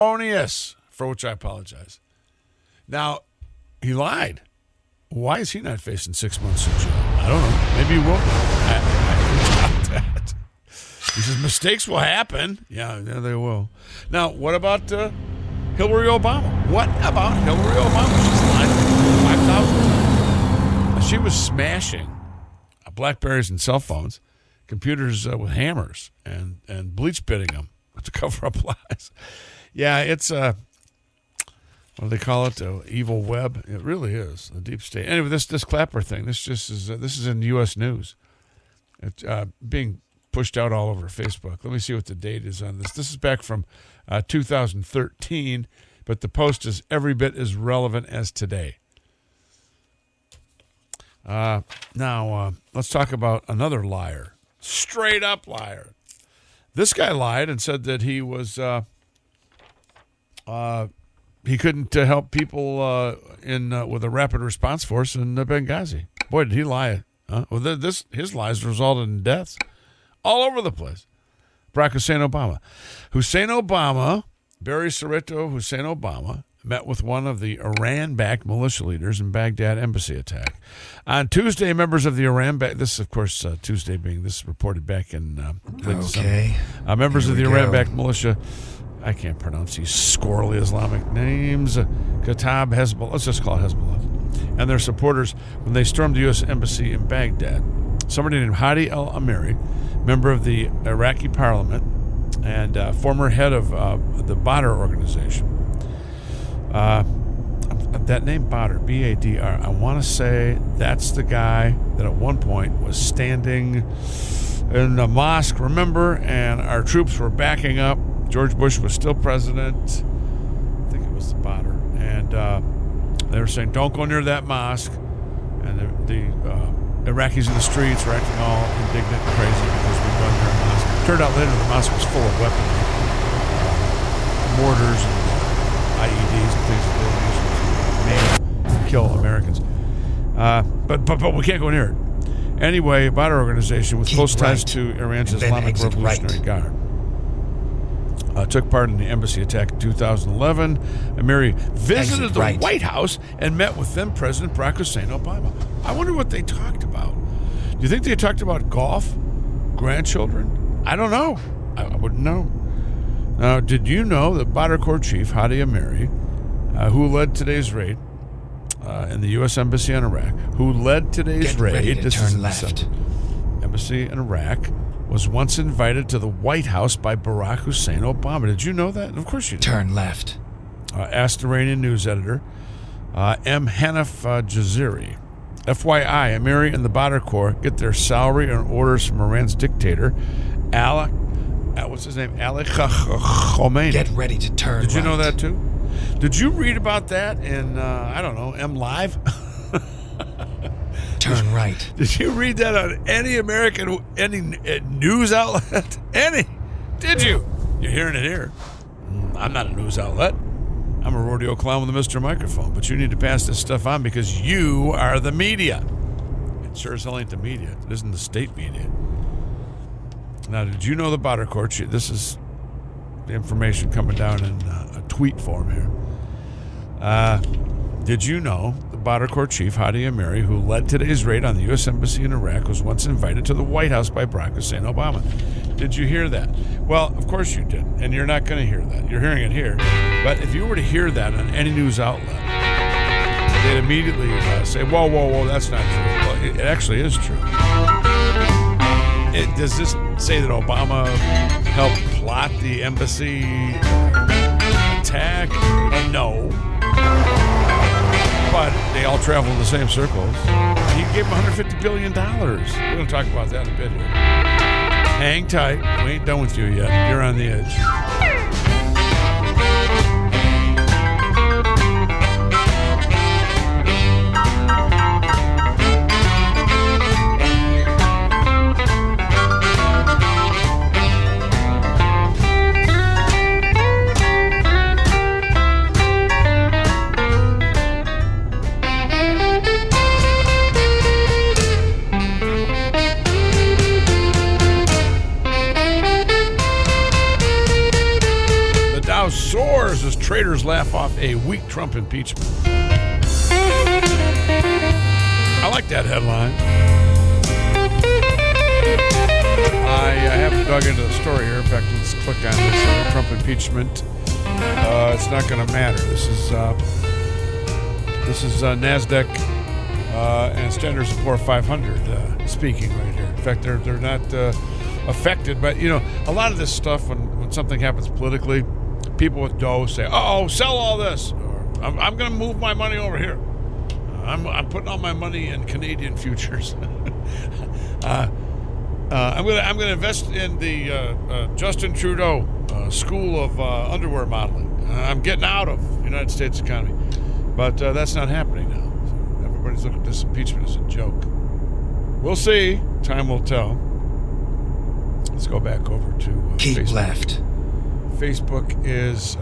erroneous, for which I apologize. Now, he lied. Why is he not facing 6 months in jail? I don't know. Maybe he will. I doubt that. He says mistakes will happen. Yeah, they will. Now, what about Hillary Obama? What about Hillary Obama? She's lied 5,000 times. She was smashing BlackBerries and cell phones, computers with hammers, and bleach pitting them to cover up lies. Yeah, it's what do they call it? The evil web. It really is the deep state. Anyway, this Clapper thing. This is in U.S. news. It's being pushed out all over Facebook. Let me see what the date is on this. This is back from 2013, but the post is every bit as relevant as today. Now, let's talk about another liar. Straight up liar. This guy lied and said that he was he couldn't help people with a rapid response force in Benghazi. Boy, did he lie. Huh? Well, his lies resulted in deaths all over the place. Barack Hussein Obama, Barry Soetoro Hussein Obama, met with one of the Iran-backed militia leaders in Baghdad embassy attack. On Tuesday, members of the Iran-backed... This, of course, Tuesday being this reported back in late December. Members of the Iran-backed militia... I can't pronounce these squirrely Islamic names. Kataib Hezbollah. Let's just call it Hezbollah. And their supporters when they stormed the U.S. Embassy in Baghdad. Somebody named Hadi al-Amiri, member of the Iraqi parliament and former head of the Badr organization. That name Badr, B-A-D-R, I want to say that's the guy that at one point was standing in the mosque, remember, and our troops were backing up. George Bush was still president. I think it was the Badr. And they were saying, don't go near that mosque. And the Iraqis in the streets were acting all indignant and crazy because we'd gone near a mosque. It turned out later the mosque was full of weapons, mortars and IEDs and things that they were using to maim and kill Americans. But we can't go near it. Anyway, Badr organization with close ties to Iran's Islamic Revolutionary Guard. Took part in the embassy attack in 2011. Amiri visited the White House and met with then President Barack Hussein Obama. I wonder what they talked about. Do you think they talked about golf? Grandchildren? I don't know. I wouldn't know. Now, did you know that Badr Corps Chief Hadi Amiri, who led today's raid in the U.S. Embassy in Iraq, Embassy in Iraq, was once invited to the White House by Barack Hussein Obama. Did you know that? Of course you did. Turn left. Asked Iranian news editor M. Hanif Jaziri. FYI, Amiri and the Badr Corps get their salary and orders from Iran's dictator, Ali Khamenei. Get ready to turn Did you know that too? Did you read about that in, M Live? Turn right. Did you read that on any news outlet? Any? Did you? You're hearing it here. I'm not a news outlet. I'm a rodeo clown with a Mr. Microphone, but you need to pass this stuff on because you are the media. It sure as hell ain't the media. It isn't the state media. Now, did you know the Badr Corps? This is the information coming down in a tweet form here. Did you know the Badr Corps Chief Hadi Amiri, who led today's raid on the U.S. Embassy in Iraq, was once invited to the White House by Barack Hussein Obama? Did you hear that? Well, of course you did, and you're not going to hear that. You're hearing it here. But if you were to hear that on any news outlet, they'd immediately say, whoa, that's not true. Well, it actually is true. Does this say that Obama helped plot the embassy attack? No. But they all travel in the same circles. He gave him $150 billion. We're going to talk about that in a bit here. Hang tight. We ain't done with you yet. You're on the edge. Senators as traitors laugh off a weak Trump impeachment. I like that headline. I haven't dug into the story here. In fact, let's click on this Trump impeachment. It's not going to matter. This is NASDAQ and Standard & Poor's 500 speaking right here. In fact, they're not affected. But, a lot of this stuff, when something happens politically, people with dough say, "Oh, sell all this." Or, I'm going to move my money over here. I'm putting all my money in Canadian futures. I'm going to invest in the Justin Trudeau School of Underwear Modeling. I'm getting out of the United States economy. But that's not happening now. So everybody's looking at this impeachment as a joke. We'll see. Time will tell. Let's go back over to Keep Facebook. left. Facebook is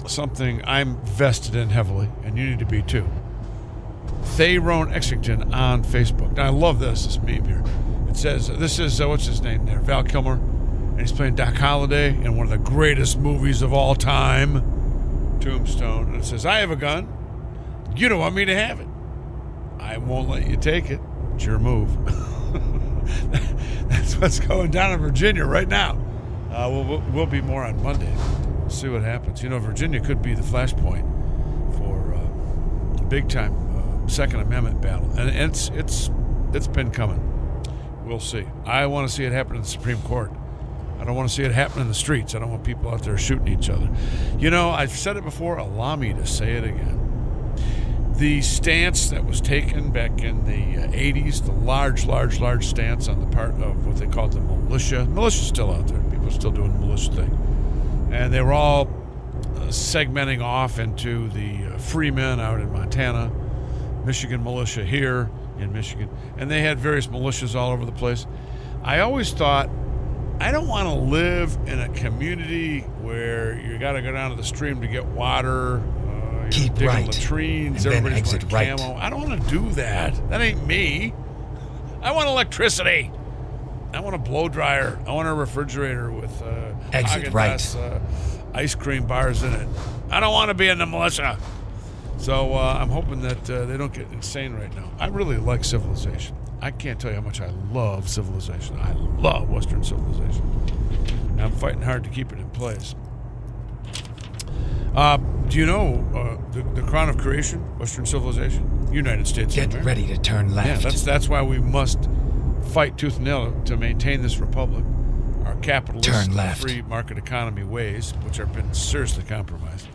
something I'm vested in heavily, and you need to be too. Tyrone Exington on Facebook. Now, I love this meme here. It says, this is, what's his name there? Val Kilmer. And he's playing Doc Holliday in one of the greatest movies of all time, Tombstone. And it says, "I have a gun. You don't want me to have it. I won't let you take it. It's your move." That's what's going down in Virginia right now. We'll be more on Monday. We'll see what happens. Virginia could be the flashpoint for a big-time Second Amendment battle. And it's been coming. We'll see. I want to see it happen in the Supreme Court. I don't want to see it happen in the streets. I don't want people out there shooting each other. I've said it before. Allow me to say it again. The stance that was taken back in the 80s, the large stance on the part of what they called the militia. Militia's still out there. People are still doing the militia thing. And they were all segmenting off into the free men out in Montana, Michigan militia here in Michigan. And they had various militias all over the place. I always thought, I don't want to live in a community where you got to go down to the stream to get water. Keep digging right, latrines. and then Everybody's exit wearing right. camo. I don't want to do that. That ain't me. I want electricity. I want a blow dryer. I want a refrigerator with Exit Haagen-Dazs, ice cream bars in it. I don't want to be in the militia. So I'm hoping that they don't get insane right now. I really like civilization. I can't tell you how much I love civilization. I love Western civilization. And I'm fighting hard to keep it in place. Do you know the crown of creation, Western civilization? United States of Get America. ready to turn left. Yeah, that's why we must fight tooth and nail to maintain this republic. Our capitalist, free market economy ways, which have been seriously compromised.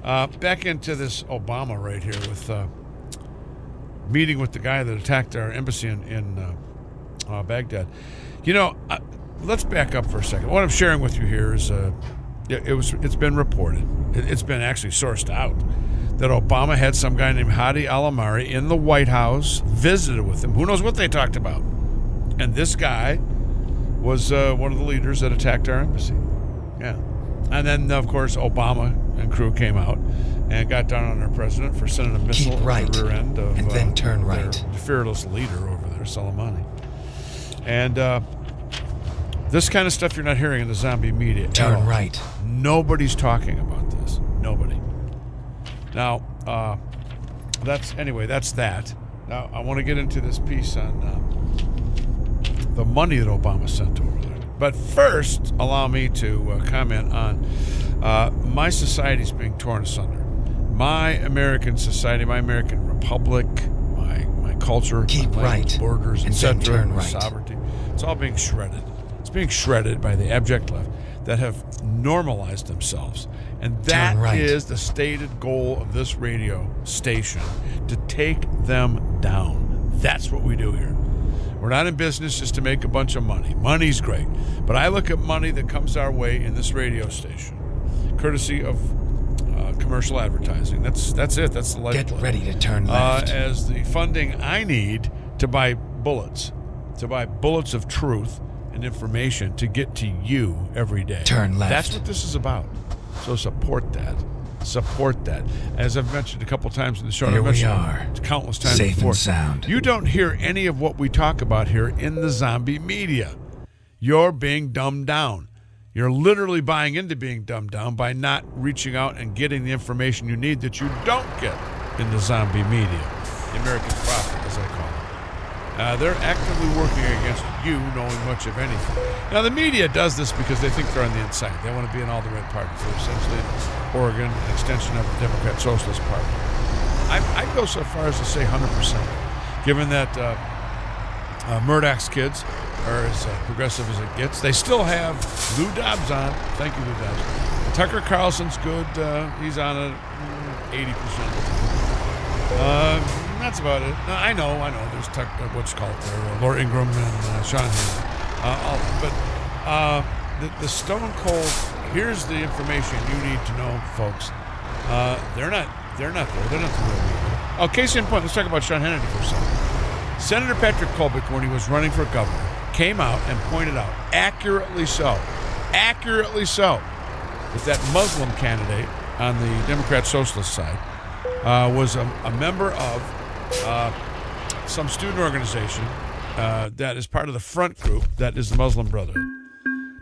Back into this Obama right here with meeting with the guy that attacked our embassy in Baghdad. Let's back up for a second. What I'm sharing with you here is it's been reported. It's been actually sourced out that Obama had some guy named Hadi al-Amari in the White House, visited with him. Who knows what they talked about? And this guy was one of the leaders that attacked our embassy. Yeah. And then, of course, Obama and crew came out and got down on our president for sending a missile at the rear end of and then turn right. their fearless leader over there, Soleimani. And this kind of stuff you're not hearing in the zombie media. Turn right. Nobody's talking about this. Nobody. Now, that's that. Now, I want to get into this piece on the money that Obama sent over there. But first, allow me to comment on my society's being torn asunder. My American society, my American republic, my culture, keep my right, borders, etc., right. sovereignty. It's all being shredded. It's being shredded by the abject left that have normalized themselves. And that is the stated goal of this radio station, to take them down. That's what we do here. We're not in business just to make a bunch of money. Money's great. But I look at money that comes our way in this radio station, courtesy of commercial advertising. That's it. That's the lifeblood. Get ready to turn left. As the funding I need to buy bullets of truth and information to get to you every day. Turn left. That's what this is about. So support that. Support that. As I've mentioned a couple times in the show, Here I've we mentioned are, it countless times safe before. and sound. You don't hear any of what we talk about here in the zombie media. You're being dumbed down. You're literally buying into being dumbed down by not reaching out and getting the information you need that you don't get in the zombie media, the American prophet, as I call it. They're actively working against you knowing much of anything. Now, the media does this because they think they're on the inside. They want to be in all the right parties. They're essentially in Oregon, an extension of the Democrat Socialist Party. I'd go so far as to say 100%, given that Murdoch's kids are as progressive as it gets. They still have Lou Dobbs on. Thank you, Lou Dobbs. Tucker Carlson's good. He's on it 80%. That's about it. I know. There's what's called there, Laura Ingraham and Sean Hannity. But the stone cold. Here's the information you need to know, folks. They're not there. They're not the real media. Oh, case in point. Let's talk about Sean Hannity for a second. Senator Patrick Colbeck, when he was running for governor, came out and pointed out, accurately so, that Muslim candidate on the Democrat Socialist side was a member of some student organization that is part of the front group that is the Muslim Brotherhood.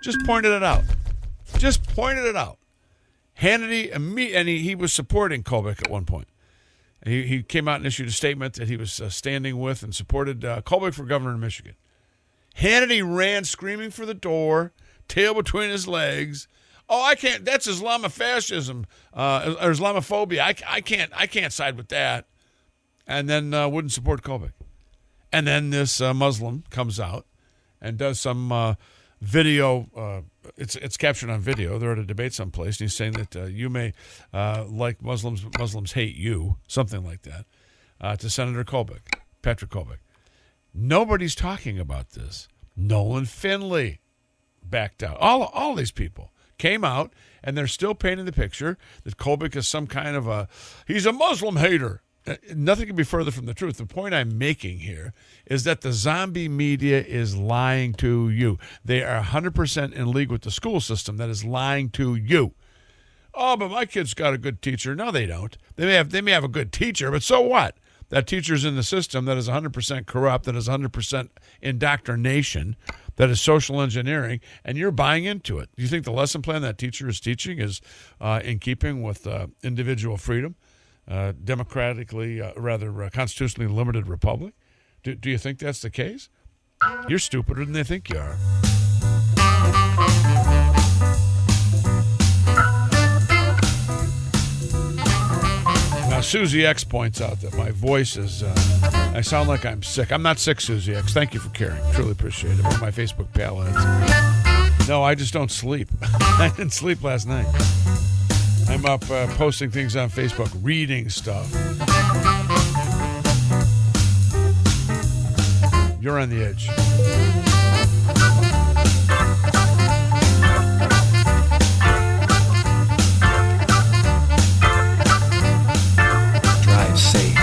Just pointed it out. Hannity, and he was supporting Colbeck at one point. He came out and issued a statement that he was standing with and supported Colbeck for governor of Michigan. Hannity ran screaming for the door, tail between his legs. Oh, I can't. That's Islamofascism or Islamophobia. I can't side with that. And then wouldn't support Colbeck. And then this Muslim comes out and does some video. It's captured on video. They're at a debate someplace, and he's saying that you may like Muslims, but Muslims hate you, something like that, to Senator Colbeck, Patrick Colbeck. Nobody's talking about this. Nolan Finley backed out. All these people came out, and they're still painting the picture that Colbeck is some kind of he's a Muslim hater. Nothing can be further from the truth. The point I'm making here is that the zombie media is lying to you. They are 100% in league with the school system that is lying to you. Oh, but my kid's got a good teacher. No, they don't. They may have a good teacher, but so what? That teacher's in the system that is 100% corrupt, that is 100% indoctrination, that is social engineering, and you're buying into it. Do you think the lesson plan that teacher is teaching is in keeping with individual freedom? Constitutionally limited republic? Do you think that's the case? You're stupider than they think you are. Now, Susie X points out that my voice is, I sound like I'm sick. I'm not sick, Susie X. Thank you for caring. Truly appreciate it. One of my Facebook pal ads. No, I just don't sleep. I didn't sleep last night. I'm up posting things on Facebook, reading stuff. You're on the edge. Drive safe.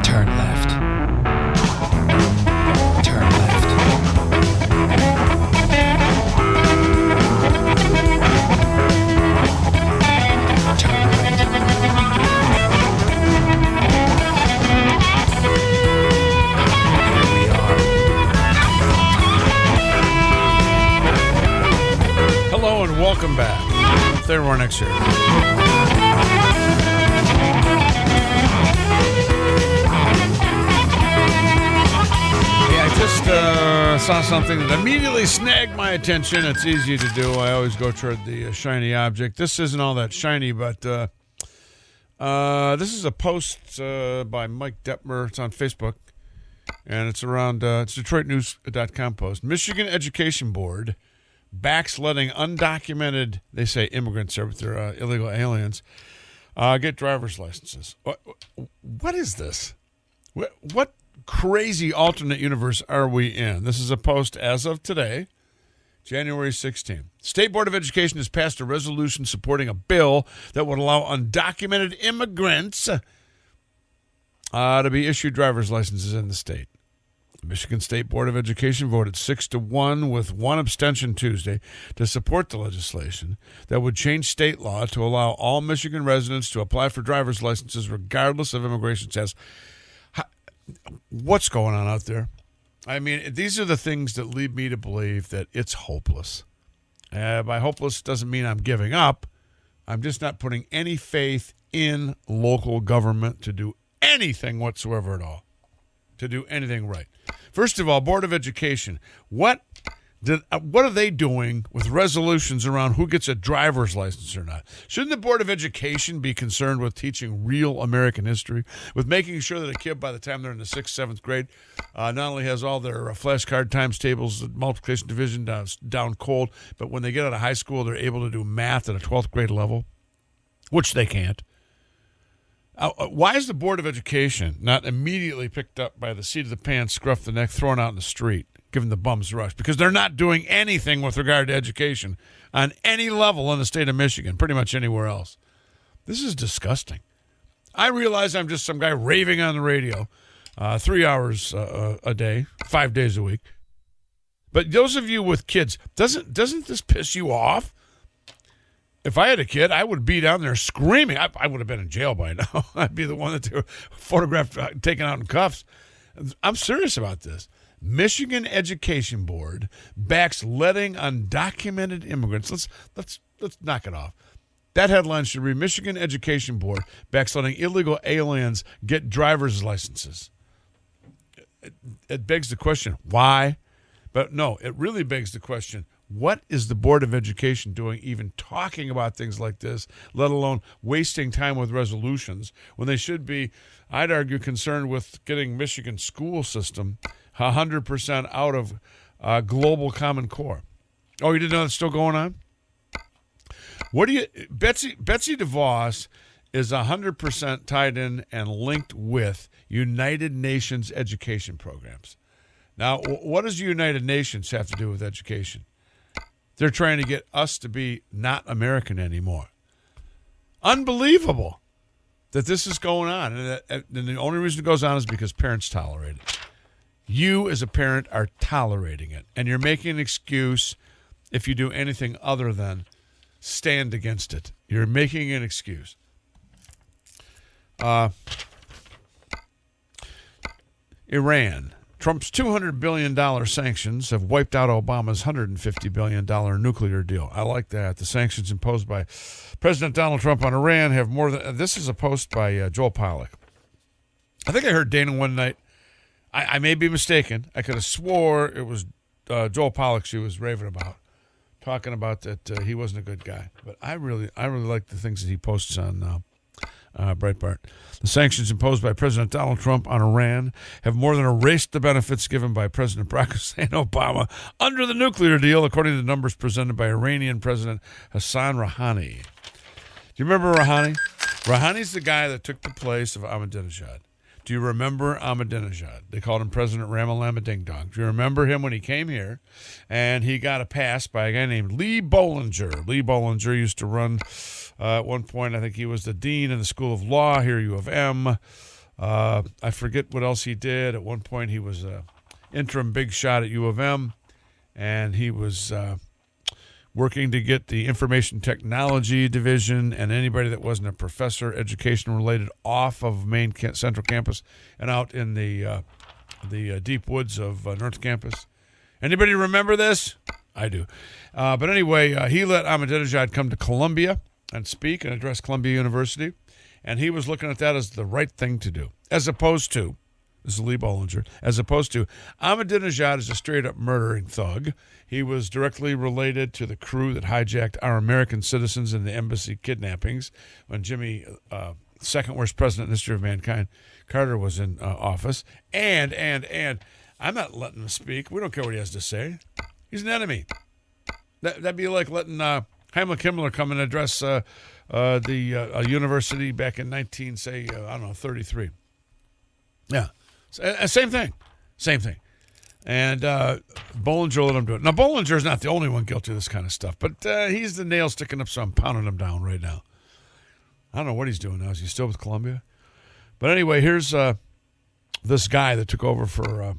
Turn left. Turn left. Turn right. Here we are. Hello and welcome back. There, we're next year. I just saw something that immediately snagged my attention. It's easy to do. I always go toward the shiny object. This isn't all that shiny, but this is a post by Mike Detmer. It's on Facebook, and it's around it's DetroitNews.com post. Michigan Education Board backs letting undocumented, they say immigrants, but they're illegal aliens, get driver's licenses. What is this? What crazy alternate universe are we in? This is a post as of today, January 16th. State Board of Education has passed a resolution supporting a bill that would allow undocumented immigrants to be issued driver's licenses in the state. The Michigan State Board of Education voted 6-1 with one abstention Tuesday to support the legislation that would change state law to allow all Michigan residents to apply for driver's licenses regardless of immigration status. What's going on out there? I mean, these are the things that lead me to believe that it's hopeless. By hopeless doesn't mean I'm giving up. I'm just not putting any faith in local government to do anything whatsoever at all, to do anything right. First of all, Board of Education, what are they doing with resolutions around who gets a driver's license or not? Shouldn't the Board of Education be concerned with teaching real American history, with making sure that a kid by the time they're in the 6th, 7th grade not only has all their flashcard times tables, multiplication, division down cold, but when they get out of high school, they're able to do math at a 12th grade level, which they can't. Why is the Board of Education not immediately picked up by the seat of the pants, scruff the neck, thrown out in the street, given the bums rush? Because they're not doing anything with regard to education on any level in the state of Michigan, pretty much anywhere else. This is disgusting. I realize I'm just some guy raving on the radio 3 hours a day, 5 days a week. But those of you with kids, doesn't this piss you off? If I had a kid, I would be down there screaming. I would have been in jail by now. I'd be the one that they were photographed, taken out in cuffs. I'm serious about this. Michigan Education Board backs letting undocumented immigrants. Let's knock it off. That headline should read: Michigan Education Board backs letting illegal aliens get driver's licenses. It begs the question, why? But no, it really begs the question, what is the Board of Education doing even talking about things like this, let alone wasting time with resolutions, when they should be, I'd argue, concerned with getting Michigan's school system 100% out of global Common Core? Oh, you didn't know that's still going on? Betsy DeVos is 100% tied in and linked with United Nations education programs. Now, what does United Nations have to do with education? They're trying to get us to be not American anymore. Unbelievable that this is going on. And the only reason it goes on is because parents tolerate it. You, as a parent, are tolerating it. And you're making an excuse if you do anything other than stand against it. You're making an excuse. Iran. Trump's $200 billion sanctions have wiped out Obama's $150 billion nuclear deal. I like that. The sanctions imposed by President Donald Trump on Iran have more than... This is a post by Joel Pollack. I think I heard Dana one night. I may be mistaken. I could have swore it was Joel Pollack she was raving about, talking about that he wasn't a good guy. But I really like the things that he posts on Breitbart. The sanctions imposed by President Donald Trump on Iran have more than erased the benefits given by President Barack Hussein Obama under the nuclear deal, according to numbers presented by Iranian President Hassan Rouhani. Do you remember Rouhani? Rouhani's the guy that took the place of Ahmadinejad. Do you remember Ahmadinejad? They called him President Ramalama Ding Dong. Do you remember him when he came here and he got a pass by a guy named Lee Bollinger? Lee Bollinger used to run, at one point, I think he was the dean in the School of Law here at U of M. I forget what else he did. At one point, he was an interim big shot at U of M, and he was working to get the information technology division and anybody that wasn't a professor, education related, off of main central campus and out in the deep woods of North Campus. Anybody remember this? I do. But anyway, he let Ahmadinejad come to Columbia and speak and address Columbia University, and he was looking at that as the right thing to do, as opposed to, this is Lee Bollinger, as opposed to Ahmadinejad is a straight-up murdering thug. He was directly related to the crew that hijacked our American citizens in the embassy kidnappings when Jimmy, second worst president in the history of mankind, Carter, was in office. And I'm not letting him speak. We don't care what he has to say. He's an enemy. That'd be like letting Heimlich Himmler come and address the university back in 33. Yeah. Same thing. And Bollinger let him do it. Now, Bollinger's not the only one guilty of this kind of stuff, but he's the nail sticking up, so I'm pounding him down right now. I don't know what he's doing now. Is he still with Columbia? But anyway, here's this guy that took over for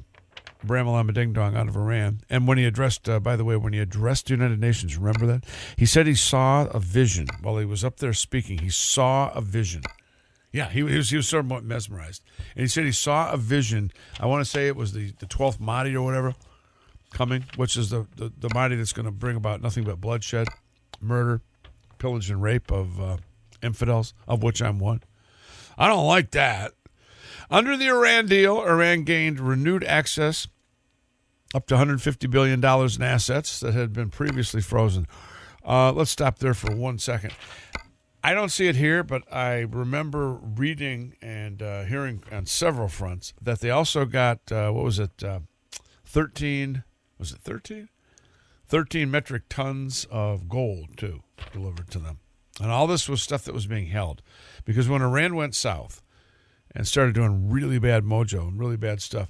Bramalama Ding Dong out of Iran. And when he addressed, by the way, when he addressed the United Nations, remember that? He said he saw a vision while he was up there speaking. He saw a vision. Yeah, he was sort of mesmerized. And he said he saw a vision. I want to say it was the 12th Mahdi or whatever coming, which is the Mahdi that's going to bring about nothing but bloodshed, murder, pillage, and rape of infidels, of which I'm one. I don't like that. Under the Iran deal, Iran gained renewed access up to $150 billion in assets that had been previously frozen. Let's stop there for 1 second. I don't see it here, but I remember reading and hearing on several fronts that they also got, 13 metric tons of gold, too, delivered to them. And all this was stuff that was being held. Because when Iran went south and started doing really bad mojo and really bad stuff,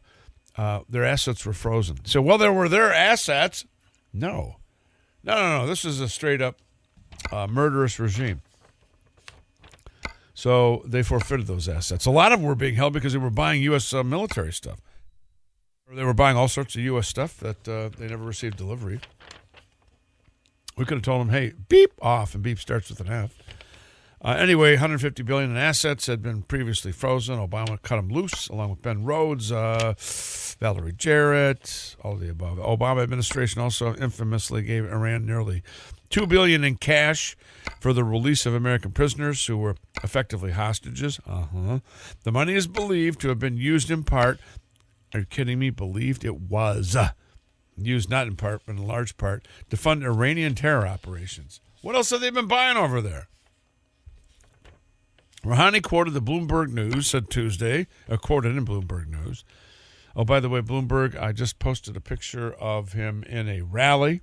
their assets were frozen. So, well, there were their assets. No. This is a straight-up murderous regime. So they forfeited those assets. A lot of them were being held because they were buying U.S. Military stuff. Or they were buying all sorts of U.S. stuff that they never received delivery. We could have told them, hey, beep off, and beep starts with an F. Anyway, $150 billion in assets had been previously frozen. Obama cut them loose, along with Ben Rhodes, Valerie Jarrett, all of the above. Obama administration also infamously gave Iran nearly $2 billion in cash for the release of American prisoners who were effectively hostages. The money is believed to have been used in part. Are you kidding me? Believed it was used not in part, but in large part, to fund Iranian terror operations. What else have they been buying over there? Rouhani quoted the Bloomberg News, said Tuesday, quoted in Bloomberg News. Oh, by the way, Bloomberg, I just posted a picture of him in a rally.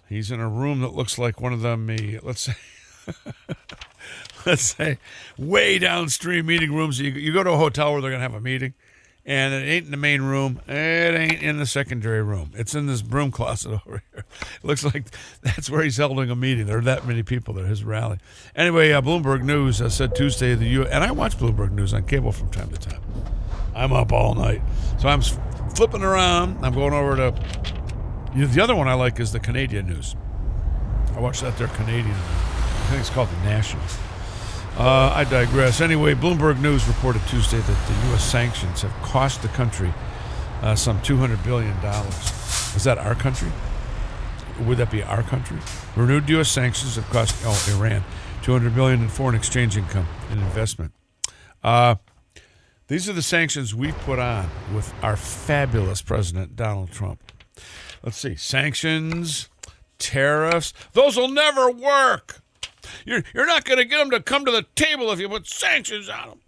He's in a room that looks like one of them, let's say, way downstream meeting rooms. You go to a hotel where they're going to have a meeting, and it ain't in the main room. It ain't in the secondary room. It's in this broom closet over here. It looks like that's where he's holding a meeting. There are that many people there, his rally. Anyway, Bloomberg News said Tuesday, and I watch Bloomberg News on cable from time to time. I'm up all night. So I'm flipping around. I'm going over to, the other one I like is the Canadian news. I watch that there, Canadian. I think it's called The National. I digress. Anyway, Bloomberg News reported Tuesday that the U.S. sanctions have cost the country some $200 billion. Is that our country? Would that be our country? Renewed U.S. sanctions have cost Iran $200 billion in foreign exchange income and investment. These are the sanctions we've put on with our fabulous President Donald Trump. Let's see. Sanctions, tariffs. Those will never work. You're not going to get them to come to the table if you put sanctions on them.